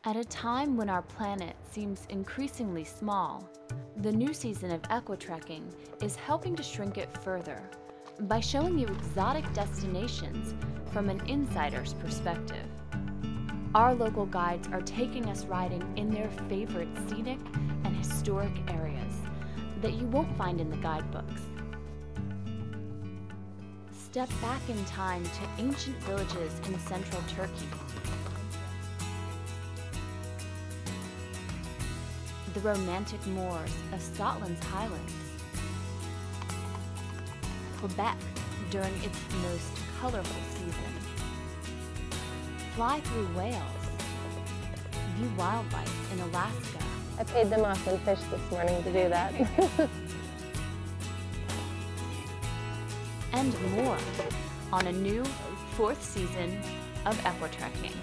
At a time when our planet seems increasingly small, the new season of Equitrekking is helping to shrink it further by showing you exotic destinations from an insider's perspective. Our local guides are taking us riding in their favorite scenic and historic areas that you won't find in the guidebooks. Step back in time to ancient villages in central Turkey, the romantic moors of Scotland's Highlands, Quebec during its most colorful season, fly through Wales, view wildlife in Alaska. I paid them off in fish this morning to do that. And more on a new 4th season of Equitrekking.